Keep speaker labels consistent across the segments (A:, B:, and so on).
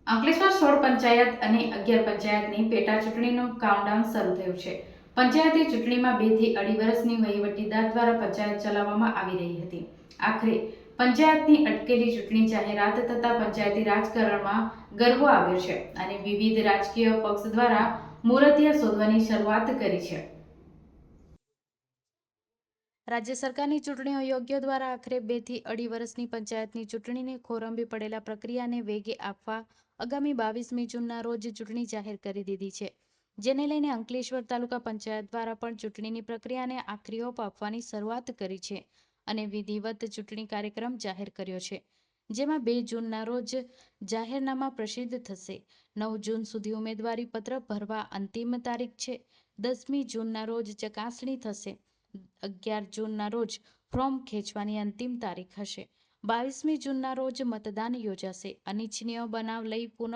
A: અંકલેશ્વર 16 પંચાયત અને 11 પંચાયતની પેટા ચૂંટણીનું કાઉન્ટડાઉન શરૂ થયું છે. પંચાયતી ચૂંટણીમાં 2 થી 2.5 વર્ષની વહીવટીદાર દ્વારા પંચાયત ચલાવવામાં આવી રહી હતી. આખરે પંચાયતની અટકેલી ચૂંટણી જાહેરાત થતા પંચાયતી રાજકારણમાં ગરબો આવ્યો છે અને વિવિધ રાજકીય પક્ષ દ્વારા મુહૂર્તિયા શોધવાની શરૂઆત કરી છે. રાજ્ય સરકારની ચૂંટણી આયોગ દ્વારા આખરે 2 થી 2.5 વર્ષની પંચાયતની ચૂંટણીને ખોરંભી પડેલા પ્રક્રિયાને વેગે આપવા આગામી 22મી જૂનના રોજ ચૂંટણી જાહેર કરી દીધી છે. જેને લઈને અંકલેશ્વર તાલુકા પંચાયત દ્વારા પણ ચૂંટણીની પ્રક્રિયાને આખરી ઓપ આપવાની શરૂઆત કરી છે અને વિધિવત ચૂંટણી કાર્યક્રમ જાહેર કર્યો છે. જેમાં 2 જૂનના રોજ જાહેરનામા પ્રસિદ્ધ થશે. 9 જૂન સુધી ઉમેદવારી પત્ર ભરવા અંતિમ તારીખ છે. 10મી જૂનના રોજ ચકાસણી થશે. 11 જૂનના રોજ ફોર્મ ખેંચવાની અંતિમ તારીખ હશે. 22મી જૂનના રોજ મતદાન યોજાશે. અનિચ્છનીય બનાવ લઈ પુનઃ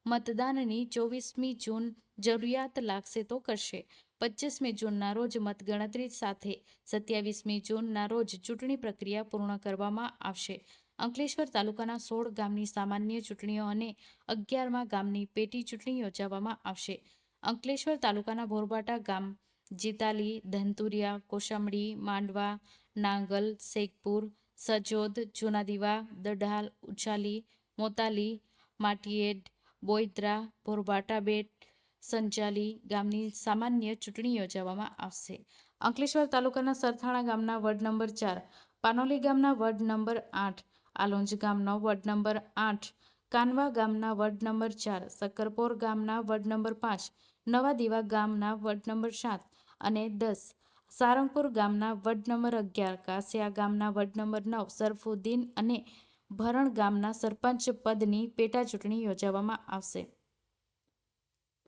A: મતદાનની 24મી જૂન જરૂરિયાત લાગશે તો કરશે. 25મી જૂનના રોજ મતગણતરી સાથે 27મી જૂનના રોજ ચૂંટણી પ્રક્રિયા પૂર્ણ કરવામાં આવશે. અંકલેશ્વર તાલુકાના 16 ગામની સામાન્ય ચૂંટણીઓ અને 11મા ગામની પેટી ચૂંટણી યોજવામાં આવશે. અંકલેશ્વર તાલુકાના બોરબાટા ગામ, જીતાલી, ધનતુરિયા, કોશામડી, માંડવા, નાંગલ, શેખપુર, સજોદ, જૂનાદીવા, દઢાલ, ઉચાલી, મોતાલી, માટીએડ, બોઈદ્રા, બોરબાટા બેટ, સંચાલી ગામની સામાન્ય ચૂંટણી યોજવામાં આવશે. અંકલેશ્વર તાલુકાના સરથાણા ગામના વોર્ડ નંબર 4, પાનોલી ગામના વોર્ડ નંબર 8, આલોંજ ગામનો વોર્ડ નંબર 8, કાનવા ગામના વોર્ડ નંબર 4, સક્કરપોર ગામના વોર્ડ નંબર 5, નવાદીવા ગામના વોર્ડ નંબર 7 અને 10, સારંગપુર ગામના વોર્ડ નંબર 11, કાસિયા ગામના વોર્ડ નંબર 9, સરફુદ્દીન અને ભરણ ગામના સરપંચ પદની પેટા ચૂંટણી યોજવામાં આવશે.